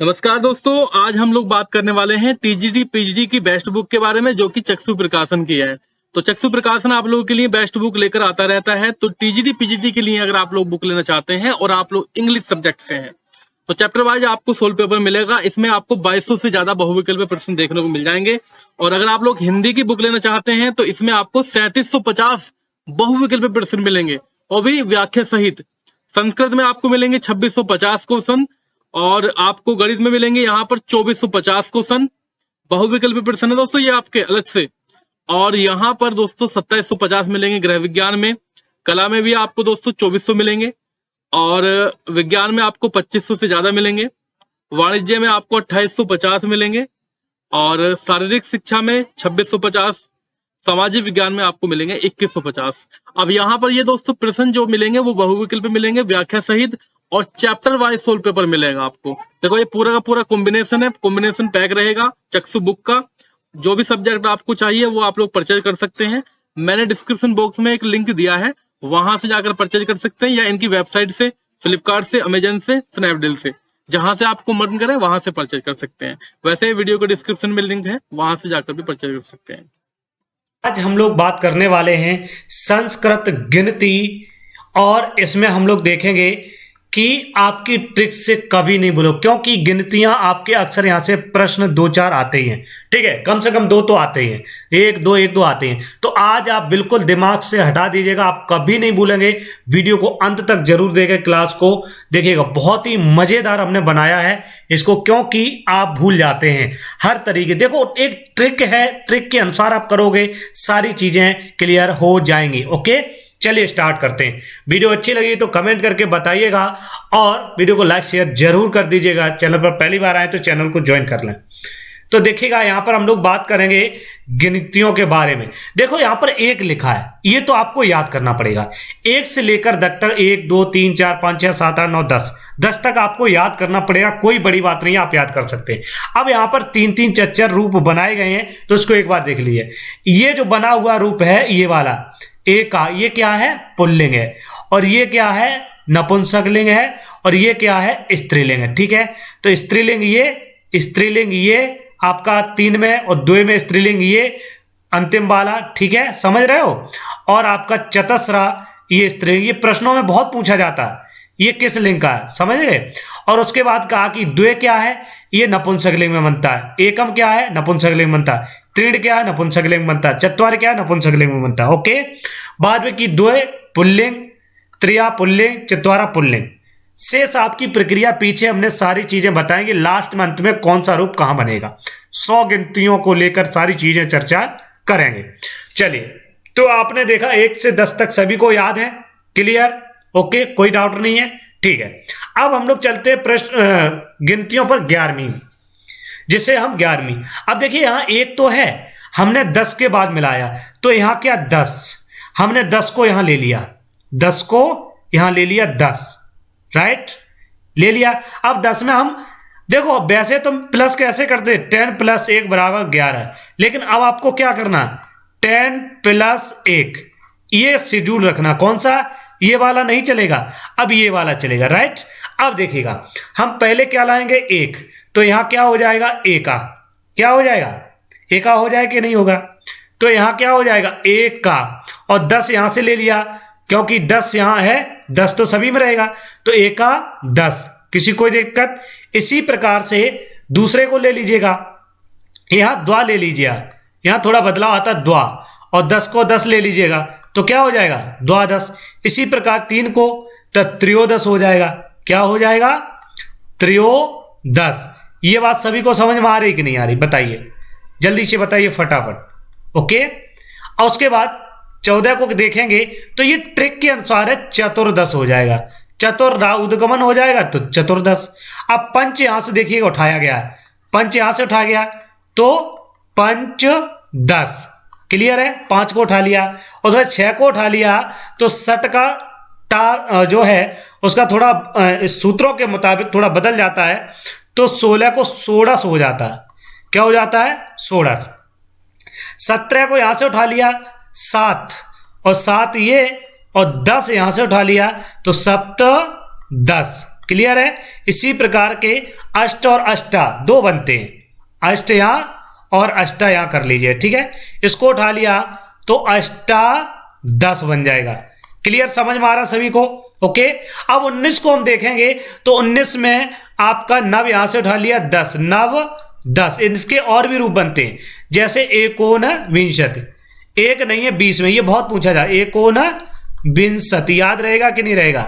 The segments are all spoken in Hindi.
नमस्कार दोस्तों, आज हम लोग बात करने वाले हैं टीजीटी पीजीटी की बेस्ट बुक के बारे में, जो कि चक्षु प्रकाशन की है। तो चक्षु प्रकाशन आप लोगों के लिए बेस्ट बुक लेकर आता रहता है। तो टीजीटी पीजीटी के लिए अगर आप लोग बुक लेना चाहते हैं और आप लोग इंग्लिश सब्जेक्ट से हैं तो चैप्टर वाइज आपको सोल्व पेपर मिलेगा। इसमें आपको 2200 से ज्यादा बहुविकल्पीय प्रश्न देखने को मिल जाएंगे। और अगर आप लोग हिंदी की बुक लेना चाहते हैं तो इसमें आपको 3750 बहुविकल्पीय प्रश्न मिलेंगे, और भी व्याख्या सहित। संस्कृत में आपको मिलेंगे 2650 क्वेश्चन, और आपको गणित में मिलेंगे यहाँ पर 2450 क्वेश्चन बहुविकल्पीय प्रश्न है दोस्तों, ये आपके अलग से। और यहाँ पर दोस्तों 2750 मिलेंगे गृह विज्ञान में। कला में भी आपको दोस्तों 2400 मिलेंगे, और विज्ञान में आपको 2500 से ज्यादा मिलेंगे। वाणिज्य में आपको 2850 मिलेंगे, और शारीरिक शिक्षा में 2650। सामाजिक विज्ञान में आपको मिलेंगे 2150। अब यहाँ पर ये दोस्तों प्रश्न जो मिलेंगे वो बहुविकल्पीय मिलेंगे, व्याख्या सहित, और चैप्टर वाइज सोल्व पेपर मिलेगा आपको। देखो ये पूरा का पूरा कॉम्बिनेशन है, कॉम्बिनेशन पैक रहेगा चक्षु बुक का। जो भी सब्जेक्ट आपको चाहिए वो आप लोग परचेज कर सकते हैं। मैंने डिस्क्रिप्शन बॉक्स में एक लिंक दिया है, वहां से जाकर परचेज कर सकते हैं, या इनकी वेबसाइट से, फ्लिपकार्ट से, अमेजन से, स्नैपडील से, जहां से आपको मन करे वहां से परचेज कर सकते हैं। वैसे ही वीडियो के डिस्क्रिप्शन में लिंक है, वहां से जाकर भी परचेज कर सकते हैं। आज हम लोग बात करने वाले हैं संस्कृत गिनती, और इसमें हम लोग देखेंगे कि आपकी ट्रिक से कभी नहीं भूलो, क्योंकि गिनतियां आपके अक्सर यहां से प्रश्न 2-4 आते ही हैं। ठीक है, कम से कम 2 तो आते ही हैं, 1-2 आते हैं। तो आज आप बिल्कुल दिमाग से हटा दीजिएगा, आप कभी नहीं भूलेंगे। वीडियो को अंत तक जरूर देखें, क्लास को देखिएगा, बहुत ही मजेदार हमने बनाया है इसको, क्योंकि आप भूल जाते हैं हर तरीके। देखो एक ट्रिक है, ट्रिक के अनुसार आप करोगे सारी चीजें क्लियर हो जाएंगी। ओके, चलिए स्टार्ट करते हैं। वीडियो अच्छी लगी तो कमेंट करके बताइएगा, और वीडियो को लाइक शेयर जरूर कर दीजिएगा। चैनल पर पहली बार आए तो चैनल को ज्वाइन कर लें। तो देखिएगा यहां पर हम लोग बात करेंगे गिनतियों के बारे में। देखो यहां पर 1 लिखा है, ये तो आपको याद करना पड़ेगा। 1 से लेकर 10 तक, 1 2 3 4 5 6 7 8 9 10 तक आपको याद करना पड़ेगा। कोई बड़ी बात नहीं है, आप याद कर सकते हैं। अब यहां पर 3-3 4-4 रूप बनाए गए हैं, तो इसको एक बार देख लीजिए। ये जो बना हुआ रूप है, ये वाला एक का, ये क्या है? पुल्लिंग है। और ये क्या है? नपुंसकलिंग है। और ये क्या है? स्त्रीलिंग है। ठीक है, तो स्त्रीलिंग ये आपका 3 में, और 2 में स्त्रीलिंग ये अंतिम वाला। ठीक है, समझ रहे हो? और आपका चतस्रा ये स्त्रीलिंग, ये प्रश्नों में बहुत पूछा जाता है, ये किस लिंग का है, समझ गए? और उसके बाद कहा कि द्वे क्या है? ये नपुंसकलिंग में बनता है। एकम क्या है? नपुंसकलिंग में बनता है। त्रीण क्या है? नपुंसकलिंग में बनता है। चत्वार क्या है? नपुंसकलिंग में बनता है। ओके, बाद में कि द्वे पुल्लिंग, त्रिया पुल्लिंग, चत्वारा पुल्लिंग। शेष आपकी प्रक्रिया पीछे हमने सारी चीजें बताएंगे। लास्ट में अंत में कौन सा रूप कहां बनेगा, 100 गिनतियों को लेकर सारी चीजें चर्चा करेंगे। चलिए, तो आपने देखा 1 से 10 तक सभी को याद है, क्लियर? ओके, कोई डाउट नहीं है। ठीक है, अब हम लोग चलते हैं प्रश्न गिनतियों पर 11वीं, जिसे हम 11वीं। अब देखिए यहां 1 तो है, हमने 10 के बाद मिलाया, तो यहां क्या 10, हमने 10 को यहां ले लिया, 10 को यहां ले लिया, 10 राइट ले लिया। अब 10 में हम देखो, वैसे तो प्लस कैसे करते, 10 + 1 = 11, लेकिन अब आपको क्या करना, 10 + 1 ये शेड्यूल रखना। कौन सा? ये वाला नहीं चलेगा, अब ये वाला चलेगा, राइट? अब देखिएगा, हम पहले क्या लाएंगे, 1, तो यहां क्या हो जाएगा, एका। क्या हो जाएगा? एका हो जाएगा कि नहीं होगा? तो यहां क्या हो जाएगा, 1 का, और 10 यहां से ले लिया, क्योंकि 10 यहां है, 10 तो सभी में रहेगा, तो एका 10, किसी कोई दिक्कत? इसी प्रकार से दूसरे को ले लीजिएगा, यहां द्वा ले लीजिएगा, यहां थोड़ा बदलाव आता है, द्वा, और 10 को 10 ले लीजिएगा, तो क्या हो जाएगा, द्वादश। इसी प्रकार 3 को, तो त्रयोदश हो जाएगा। क्या हो जाएगा? त्रयोदश। ये बात सभी को समझ में आ रही कि नहीं आ रही, बताइए, जल्दी से बताइए फटाफट। ओके, और उसके बाद 14 को देखेंगे, तो ये ट्रिक के अनुसार है, चतुर्दश हो जाएगा। चतुर्धा उद्गमन हो जाएगा, तो चतुर्दश। अब पंच यहां से देखिएगा उठाया गया है, पंच यहां से उठाया गया, तो पंचदश। क्लियर है? 5 को उठा लिया, और 6 को उठा लिया, तो सट का टा जो है उसका थोड़ा सूत्रों के मुताबिक थोड़ा बदल जाता है, तो 16 को षोडश हो जाता है। क्या हो जाता है? षोडश। 17 को यहां से उठा लिया, 7, और 7 ये, और 10 यहां से उठा लिया, तो सप्तदश। क्लियर है। इसी प्रकार के अष्ट और अष्टा दो बनते हैं, अष्ट यहां और अष्टा यहां कर लीजिए, ठीक है। इसको उठा लिया तो अष्टा 10 बन जाएगा। क्लियर, समझ में आ रहा सभी को? ओके। अब 19 को हम देखेंगे तो 19 में आपका नव यहां से उठा लिया 10, नव 10। इसके और भी रूप बनते हैं, जैसे एकोन विंशति, एक नहीं है 20 में, ये बहुत पूछा जाए। एकोन विंशति याद रहेगा कि नहीं रहेगा?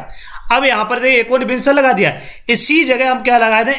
अब यहां पर देखिए एकोन विंशति लगा दिया, इसी जगह हम क्या लगा दें,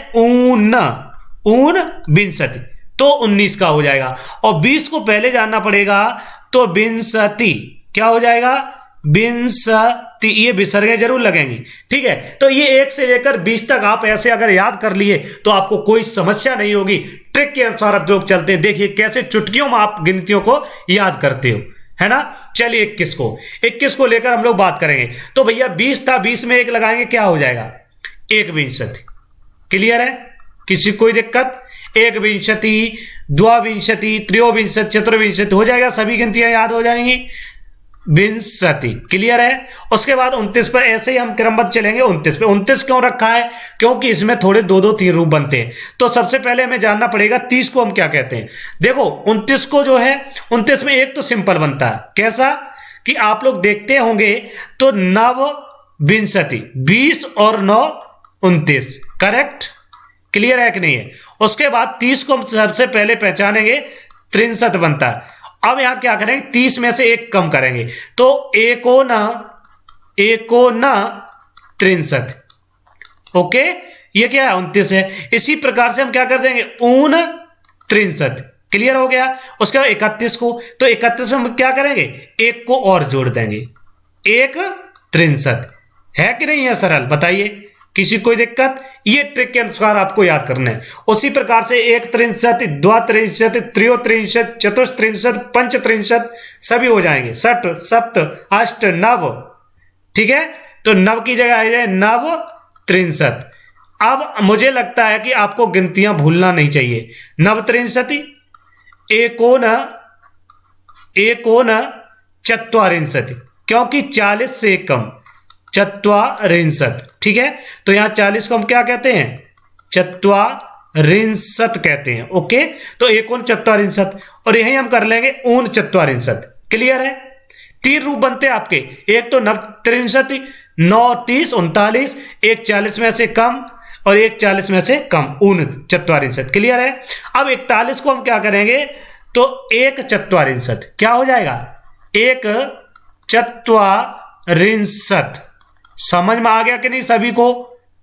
ऊन विंशति, तो 19 का हो जाएगा। और 20 को पहले जानना पड़ेगा, तो विंशति क्या हो जाएगा, विंशति। ये विसर्ग जरूर लगेंगी, ठीक है। तो ये 1 से लेकर 20 तक आप ऐसे अगर याद कर लिए तो आपको कोई समस्या नहीं होगी। ट्रिक के अनुसार आप लोग चलते हैं, देखिए कैसे चुटकियों में आप गिनतियों को याद करते हो, है ना। चलिए 21 को लेकर हम लोग बात करेंगे। तो भैया 20 था, 20 में 1 लगाएंगे, क्या हो जाएगा, एक विंशति। क्लियर है, किसी कोई दिक्कत? एक विंशति, द्वाविंशति, त्रयोविंशति, चतुर्विंशति हो जाएगा, सभी गिनतियां याद हो जाएंगी। विंशति, क्लियर है। उसके बाद 29 पर ऐसे ही हम क्रमबद्ध चलेंगे। 29 पे 29 क्यों रखा है, क्योंकि इसमें थोड़े 2-2-3 रूप बनते हैं। तो सबसे पहले हमें जानना पड़ेगा 30 को हम क्या कहते हैं। देखो 29 को जो है, 29 में एक तो सिंपल बनता है, कैसा कि आप लोग देखते होंगे तो नव विंशति, 20 और 9 29, करेक्ट। क्लियर है कि नहीं है? उसके बाद 30 को हम सबसे पहले पहचानेंगे, 63 बनता है। अब यहां क्या करेंगे, 30 में से 1 कम करेंगे, तो एकोन 63। ओके, ये क्या है, 29 है। इसी प्रकार से हम क्या कर देंगे, ऊन 63। क्लियर हो गया। उसके बाद 31 को, तो 31 में हम क्या करेंगे, 1 को और जोड़ देंगे, 1 63 है कि नहीं है? सरल, बताइए, किसी कोई दिक्कत? ये ट्रिक के अनुसार आपको याद करना है। उसी प्रकार से 163, 263, 363, 463, 563 सभी हो जाएंगे, 6, 7, 8, 9, ठीक है। तो 9 की जगह आ जाए 9 63। अब मुझे लगता है कि आपको गिनतियां भूलना नहीं चाहिए। 9 63, एकोन 44, क्योंकि 40 से कम, 44, ठीक है। तो यहां 40 को हम क्या कहते हैं, 44 कहते हैं। ओके, तो एकोन 44 और यही हम कर लेंगे ऊन 44। क्लियर है। 3 रूप बनते हैं आपके, एक तो 9 63, 9 30 39, एक 40 में से कम और एक 40 में से कम, ऊन 44। क्लियर है। अब 41 को हम क्या करेंगे, तो 1 44 क्या हो जाएगा, 1 44। समझ में आ गया कि नहीं सभी को?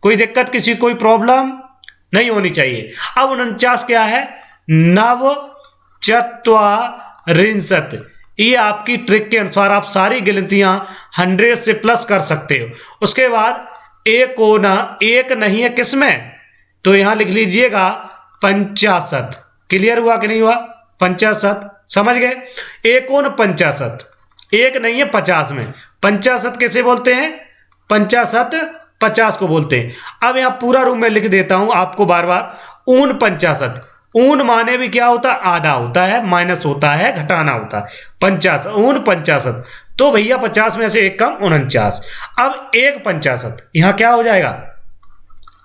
कोई दिक्कत, किसी कोई प्रॉब्लम नहीं होनी चाहिए। अब 49 क्या है, 9 44। ये आपकी ट्रिक के अनुसार आप सारी गिनतियां 100 से प्लस कर सकते हो। उसके बाद एक नहीं है किसमें, तो यहां लिख लीजिएगा 50। क्लियर हुआ कि नहीं हुआ, 50 समझ गए। एकोन 50, एक नहीं है 50 में, 50 कैसे बोलते हैं, 50 को बोलते हैं। अब यहां पूरा रूप में लिख देता हूं आपको बार बार, ऊन 50। ऊन माने भी क्या होता है, आधा होता है, माइनस होता है, घटाना होता है। 50 ऊन 50, तो भैया 50 में से 1 कम 49। अब 1 50 यहां क्या हो जाएगा,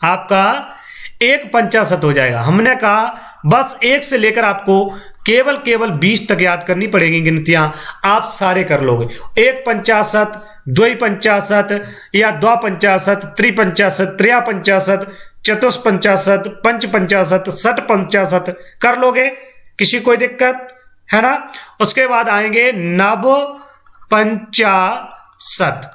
आपका 1 50 हो जाएगा। हमने कहा बस 1 से लेकर आपको केवल 20 तक याद करनी पड़ेगी गिनतियां, आप सारे कर लोगे। 1 50, 2 50 या 2 50, 3 50, 3 50, 4 50, 5 50, 6 50 कर लोगे, किसी कोई दिक्कत है ना। उसके बाद आएंगे 9 50,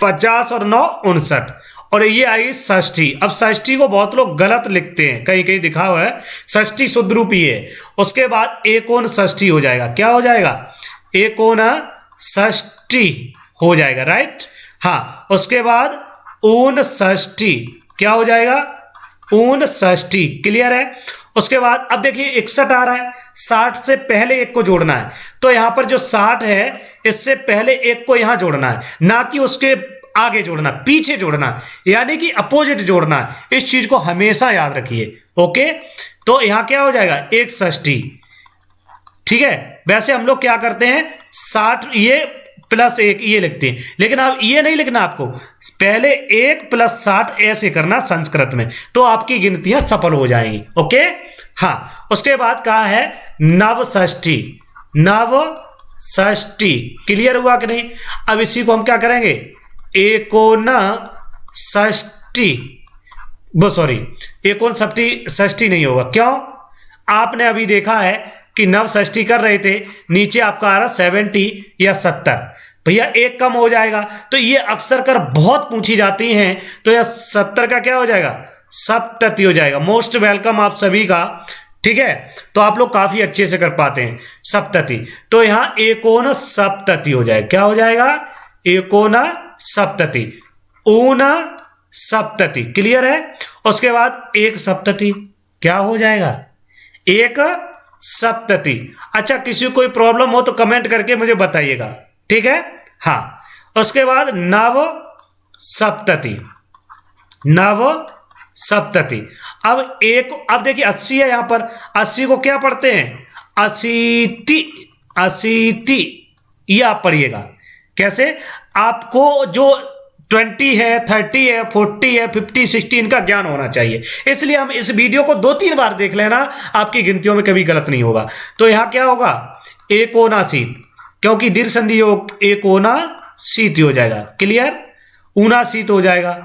50 और 9 59, और ये आई षष्ठी। अब षष्ठी को बहुत लोग गलत लिखते हैं, कहीं कहीं दिखा हुआ है, षष्ठी शुद्ध रूप ही है। उसके बाद एकोन षष्ठी हो जाएगा, क्या हो जाएगा, एकोन षष्ठी हो जाएगा, राइट। हाँ, उसके बाद ऊन षष्ठी क्या हो जाएगा, ऊन षष्ठी। क्लियर है। उसके बाद अब देखिए 61 आ रहा है, 60 से पहले 1 को जोड़ना है, तो यहां पर जो 60 है इससे पहले 1 को यहां जोड़ना है, ना कि उसके आगे जोड़ना, पीछे जोड़ना, यानी कि अपोजिट जोड़ना। इस चीज को हमेशा याद रखिए। ओके, तो यहां क्या हो जाएगा, 1 षष्ठी, ठीक है। वैसे हम लोग क्या करते हैं, 60 ये +1 ये लिखते हैं, लेकिन अब ये नहीं लिखना आपको, पहले 1 + 60 ऐसे करना संस्कृत में, तो आपकी गिनतियां सफल हो जाएंगी। ओके, हाँ। उसके बाद कहा है नवषष्ठी, नवषष्ठी क्लियर हुआ कि नहीं? अब इसी को हम क्या करेंगे, एकोनषष्ठी, वो सॉरी एकोनषष्ठी नहीं होगा। क्यों? आपने अभी देखा है कि नवषष्ठी कर रहे थे, नीचे आपका आ रहा 70 या 70, भैया एक कम हो जाएगा, तो ये अक्सर कर बहुत पूछी जाती हैं, तो यह 70 का क्या हो जाएगा, सप्तति हो जाएगा। मोस्ट वेलकम आप सभी का, ठीक है। तो आप लोग काफी अच्छे से कर पाते हैं सप्तति, तो यहां एकोन सप्तति हो जाएगा। क्या हो जाएगा, एकोन सप्तति, ऊन सप्तति, क्लियर है। उसके बाद एक सप्तति क्या हो जाएगा, एक सप्तति। अच्छा, किसी को कोई प्रॉब्लम हो तो कमेंट करके मुझे बताइएगा, ठीक है। हाँ, उसके बाद नव सप्तति, नव सप्तति। अब देखिए 80 है, यहां पर 80 को क्या पढ़ते हैं, अशीति, अशीति, ये आप पढ़िएगा। कैसे? आपको जो 20 है, 30 है, 40 है, 50, 60 इनका ज्ञान होना चाहिए, इसलिए हम इस वीडियो को 2-3 बार देख लेना, आपकी गिनतियों में कभी गलत नहीं होगा। तो यहां क्या होगा, एकोनाशीत, क्योंकि दीर्घ संधि एकोनाशीत हो जाएगा, क्लियर। ऊनाशीत हो जाएगा,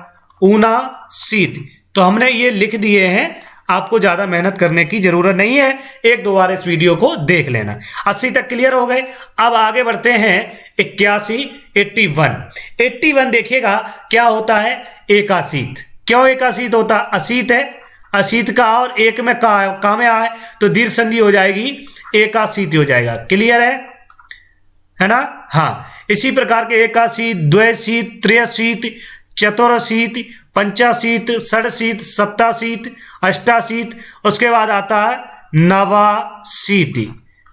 ऊनाशीत। तो हमने ये लिख दिए हैं, आपको ज्यादा मेहनत करने की जरूरत नहीं है, 1-2 बार इस वीडियो को देख लेना। 80 तक क्लियर हो गए। अब आगे बढ़ते हैं 81, 81 देखिएगा क्या होता है, एकाशीत। क्यों एकाशीत होता, अशीत है, अशीत का और एक में का में आए तो दीर्घ संधि हो जाएगी, एकाशीत हो जाएगा, क्लियर है ना। हाँ, इसी प्रकार के एकाशीत, द्वैशीत, त्रयशीत, चतुरशीत, पंचाशीत, षडशीत, सप्ताशीत, अष्टाशीत। उसके बाद आता है नवाशीत।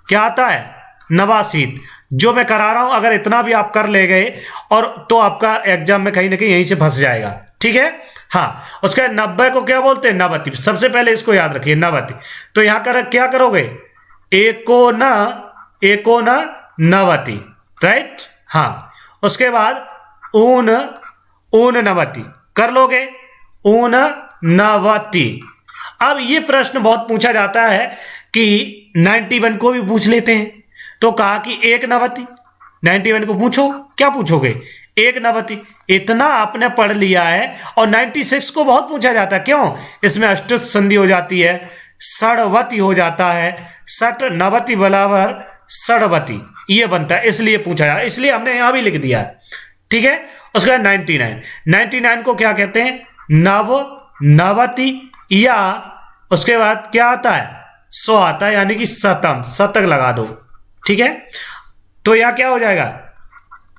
क्या आता है, नवाशीत। जो मैं करा रहा हूं, अगर इतना भी आप कर ले गए और तो आपका एग्जाम में कहीं ना कहीं यहीं से फंस जाएगा, ठीक है। हाँ, उसके 90 को क्या बोलते हैं, नवति। सबसे पहले इसको याद रखिए, नवति। तो यहां कर क्या करोगे, एकोन नवति, राइट। हाँ, उसके बाद ऊन नवति कर लोगे, ऊन नवति। अब ये प्रश्न बहुत पूछा जाता है कि 91 को भी पूछ लेते हैं, तो कहा कि एक नवति, 91 को पूछो, क्या पूछोगे, एक नवति। इतना आपने पढ़ लिया है। और 96 को बहुत पूछा जाता है, क्यों, इसमें अष्टुत संधि हो जाती है, षडवति हो जाता है, षट नवति बराबर षडवति, ये बनता है, इसलिए पूछा जाता है, इसलिए हमने यहां भी लिख दिया है, ठीक है। उसके बाद 99 को क्या कहते हैं, नवति, या उसके बाद क्या आता है, 100 आता है, यानी कि शतम, शतक लगा दो, ठीक है। तो यहां क्या हो जाएगा,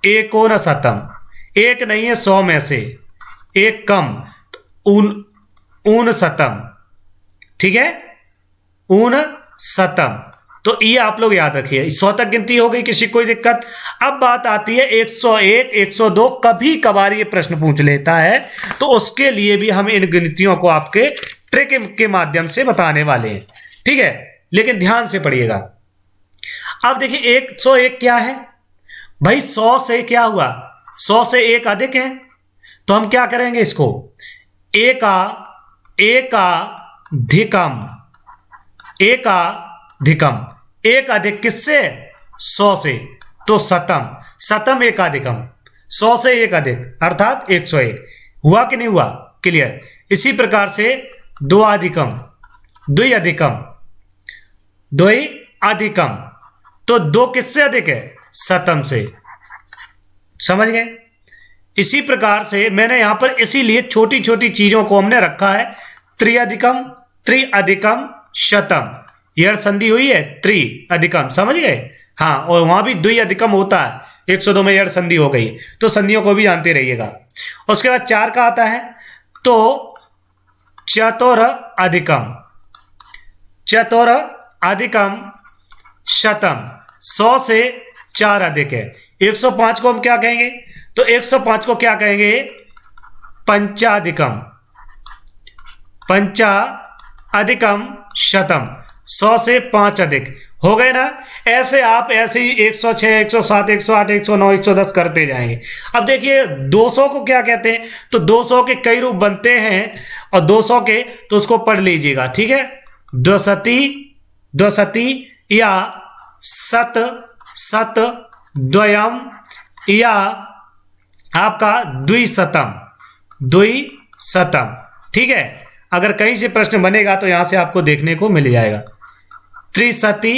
एकोन शतम, एक नहीं है 100 में से एक कम, ऊन शतम, ठीक है, ऊन शतम। तो ये आप लोग याद रखिए, 100 तक गिनती हो गई, किसी कोई दिक्कत। अब बात आती है 101, 102, कभी कभार ये प्रश्न पूछ लेता है, तो उसके लिए भी हम इन गिनतियों को आपके ट्रिक के माध्यम से बताने वाले हैं, ठीक है। लेकिन ध्यान से पढ़िएगा। अब देखिए 101 क्या है भाई, 100 से क्या हुआ, 100 से एक अधिक है, तो हम क्या करेंगे, इसको एकाधिकम, एक अधिक किससे, 100 से, तो शतम एकाधिकम, 100 से एक अधिक अर्थात 101 हुआ कि नहीं हुआ, क्लियर। इसी प्रकार से द्विअधिकम, तो 2 किससे अधिक है, शतम से, समझ गए। इसी प्रकार से मैंने यहां पर इसीलिए छोटी छोटी चीजों को हमने रखा है, त्रिअधिकम शतम, यह संधि हुई है, त्रिअधिकम, समझ गए। हाँ, और वहां भी द्विअधिकम होता है, 102 में यह संधि हो गई, तो संधियों को भी जानते रहिएगा। उसके बाद 4 का आता है, तो चतुरअधिकम शतम, 100 से 4 अधिक है। 105 को हम क्या कहेंगे, तो 105 को क्या कहेंगे, पंचाधिकम शतम, 100 से 5 अधिक। हो गए ना। ऐसे आप ऐसे ही 106, 107, 108, 109, 110 करते जाएंगे। अब देखिए 200 को क्या कहते हैं, तो 200 के कई रूप बनते हैं और 200 के तो उसको पढ़ लीजिएगा, ठीक है। द्विशती, द्विशती या शत, शत, द्वयम या आपका द्विशतम, द्विशतम, ठीक है। अगर कहीं से प्रश्न बनेगा तो यहां से आपको देखने को मिल जाएगा। त्रिशती,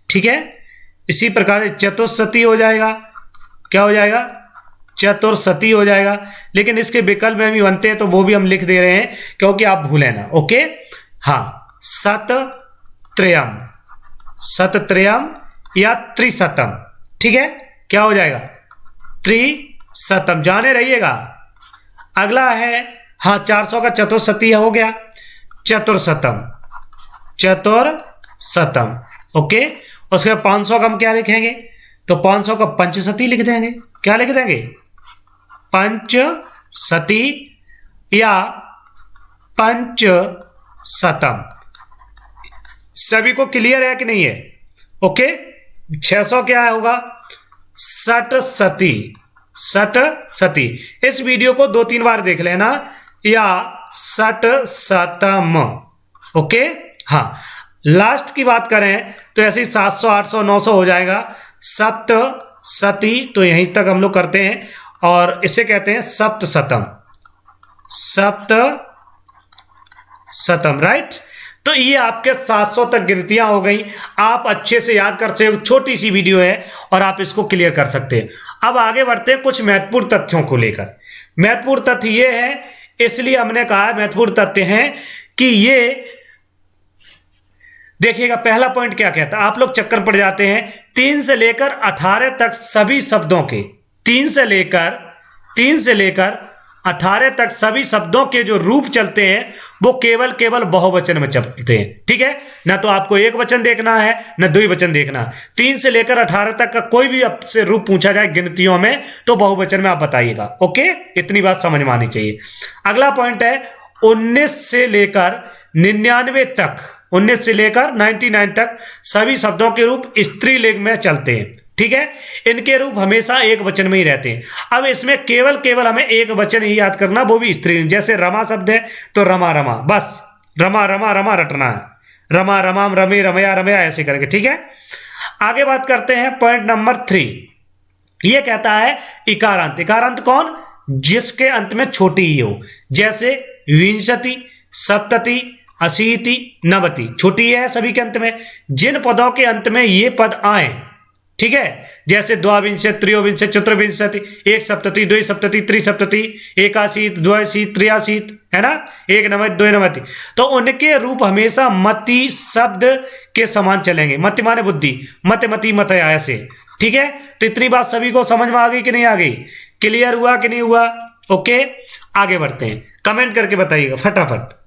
ठीक है। इसी प्रकार चतुर्शती हो जाएगा, क्या हो जाएगा, चतुर्शती हो जाएगा। लेकिन इसके विकल्प में भी बनते हैं तो वो भी हम लिख दे रहे हैं क्योंकि आप भूलें ना, ओके। हाँ, शतत्रयम, शतत्रयम या त्रिशतम, ठीक है, क्या हो जाएगा, त्रिशतम, जाने रहिएगा। अगला है, हाँ 400 का चतुर्शती हो गया, चतुर्शतम, चतुर्शतम, ओके। उसके बाद 500 का हम क्या लिखेंगे, तो 500 का पंचशती लिख देंगे, क्या लिख देंगे, पंचशती या पंचशतम। सभी को क्लियर है कि नहीं है, ओके। 600 क्या होगा, षटशती, षटशती। इस वीडियो को 2-3 बार देख लेना, या षटशतम, ओके। हाँ, लास्ट की बात करें तो ऐसे ही 700, 800, 900 हो जाएगा। सप्तशती तो यहीं तक हम लोग करते हैं और इसे कहते हैं सप्तशतम, सप्तशतम, राइट। तो ये आपके 700 तक गिनतियां हो गई। आप अच्छे से याद कर सकते हो, छोटी सी वीडियो है और आप इसको क्लियर कर सकते हैं। अब आगे बढ़ते हैं कुछ महत्वपूर्ण तथ्यों को लेकर। महत्वपूर्ण तथ्य ये है, इसलिए हमने कहा महत्वपूर्ण तथ्य है कि ये देखिएगा। पहला पॉइंट क्या कहता है, आप लोग चक्कर पड़ जाते हैं 3 से लेकर 18 तक सभी शब्दों के, 3 से लेकर 18 तक सभी शब्दों के जो रूप चलते हैं वो केवल बहुवचन में चलते हैं, ठीक है। ना तो आपको एक वचन देखना है ना द्विवचन देखना। 3 से लेकर 18 तक का कोई भी आपसे रूप पूछा जाए गिनतियों में तो बहुवचन में आप बताइएगा, ओके। इतनी बात समझ में आनी चाहिए। अगला पॉइंट है 19 से लेकर 99 तक, 19 से लेकर 99 तक सभी शब्दों के रूप स्त्रीलिंग में चलते हैं, ठीक है। इनके रूप हमेशा एक वचन में ही रहते हैं। अब इसमें केवल हमें एक वचन ही याद करना, वो भी स्त्रीलिंग। जैसे रमा शब्द है तो रमा रमा, बस रमा रमा रमा रटना है, रमा रमाम रमे रमया रमया, ऐसे करके, ठीक है। आगे बात करते हैं पॉइंट नंबर 3। ये कहता है इकारांत। इकारांत कौन, जिसके अंत में छोटी ही हो, जैसे विंशति, सप्तति, अशीति, नवति, छोटी है सभी के अंत में। जिन पदों के अंत में ये पद आए, ठीक है, जैसे द्वाविंशति, त्रयोविंशति, चतुर्विंशति, एक सप्तति, द्वि सप्तति, त्रिसप्तति, एकाशीत, द्वयशीत, त्रियाशीत, है ना, एक नवति, दो नवति, तो उनके रूप हमेशा मति शब्द के समान चलेंगे। मति माने बुद्धि, मत मति मत ऐसे, ठीक है। तो इतनी बात सभी को समझ में आ गई कि नहीं आ गई, क्लियर हुआ कि नहीं हुआ, ओके। आगे बढ़ते हैं, कमेंट करके बताइएगा फटाफट।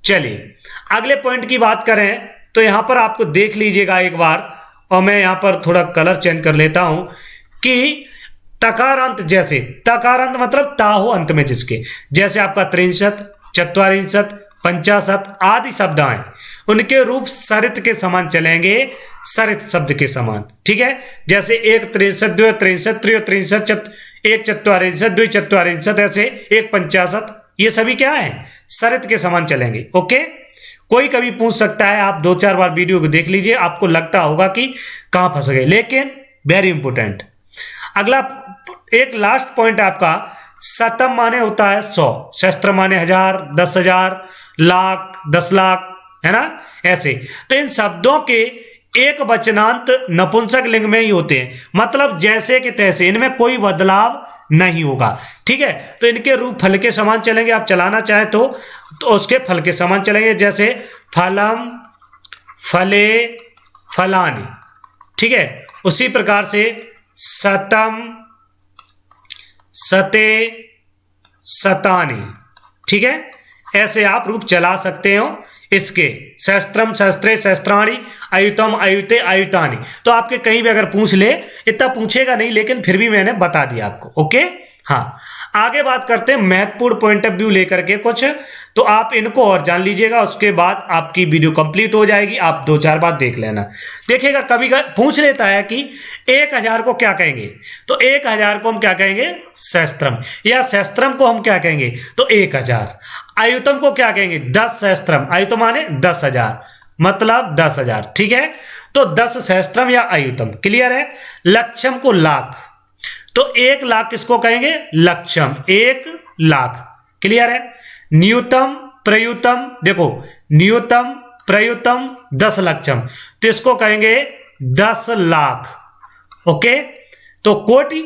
चलिए अगले पॉइंट की बात करें तो यहां पर आपको देख लीजिएगा एक बार, और मैं यहां पर थोड़ा कलर चेंज कर लेता हूं कि तकारांत, जैसे तकारांत मतलब ताहो अंत में जिसके, जैसे आपका 63, 44, 50 आदि शब्द आए, उनके रूप सरित के समान चलेंगे, सरित शब्द के समान, ठीक है। जैसे 1 63, 2 63, 3 63, 1 44, 2 44, ऐसे 1 50, ये सभी क्या है, सरित के समान चलेंगे, ओके। कोई कभी पूछ सकता है, आप 2-4 बार वीडियो को देख लीजिए, आपको लगता होगा कि कहां फंस गए, लेकिन वेरी इंपोर्टेंट। अगला एक लास्ट पॉइंट आपका, शतम माने होता है 100, सहस्त्र माने 1000, 10,000, लाख, 10 लाख, है ना, ऐसे। तो इन शब्दों के एक वचनांत नपुंसक लिंग में ही होते हैं, मतलब जैसे कि तैसे, इनमें कोई बदलाव नहीं होगा, ठीक है। तो इनके रूप फल के समान चलेंगे, आप चलाना चाहे तो उसके फल के समान चलेंगे, जैसे फलम, फले, फलानी, ठीक है। उसी प्रकार से सतम, सते, सतानी, ठीक है। ऐसे आप रूप चला सकते हो इसके। सहस्त्रम, सहस्त्रे, सहस्त्राणी, अयुतम, अयुते, अयुतानी। तो आपके कहीं भी अगर पूछ ले, इतना पूछेगा नहीं, लेकिन फिर भी मैंने बता दिया आपको, ओके। हाँ, आगे बात करते हैं महत्वपूर्ण पॉइंट ऑफ व्यू लेकर के कुछ, तो आप इनको और जान लीजिएगा, उसके बाद आपकी वीडियो कंप्लीट हो जाएगी। आप 2-4 बार देख लेना। देखिएगा कभी पूछ लेता है कि 1000 को क्या कहेंगे, तो 1000 को हम क्या कहेंगे, सहस्त्रम, या सहस्त्रम को हम क्या कहेंगे, तो 1000। आयुतम को क्या कहेंगे, 10 सहस्त्रम, आयुतम माने 10,000, मतलब 10,000, ठीक है। तो 10 सहस्त्रम या आयुतम, क्लियर है। लक्षम को लाख, तो 1 लाख किसको कहेंगे, लक्षम, 1 लाख, क्लियर है। न्यूतम प्रयुतम, देखो न्यूतम प्रयुतम 10 लक्षम, तो इसको कहेंगे 10 लाख, ओके। तो कोटि,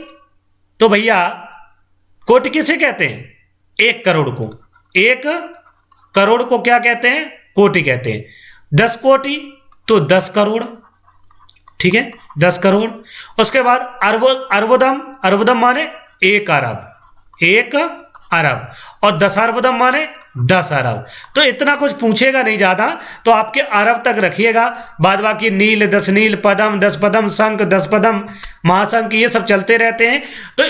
तो भैया कोटि किसे कहते हैं, 1 करोड़ को, 1 करोड़ को क्या कहते हैं, कोटि कहते हैं। 10 कोटि तो 10 करोड़, ठीक है, 10 करोड़। उसके बाद अर्बुदम, अर्बुदम माने 1 अरब, 1 अरब, और 10 अर्बुदम माने 10 अरब। तो इतना कुछ पूछेगा नहीं ज्यादा, तो आपके अरब तक रखिएगा, बाद बाकी नील 10 नील, पदम 10 पदम, शंख 10 पदम, महाशंख, ये सब चलते रहते हैं। तो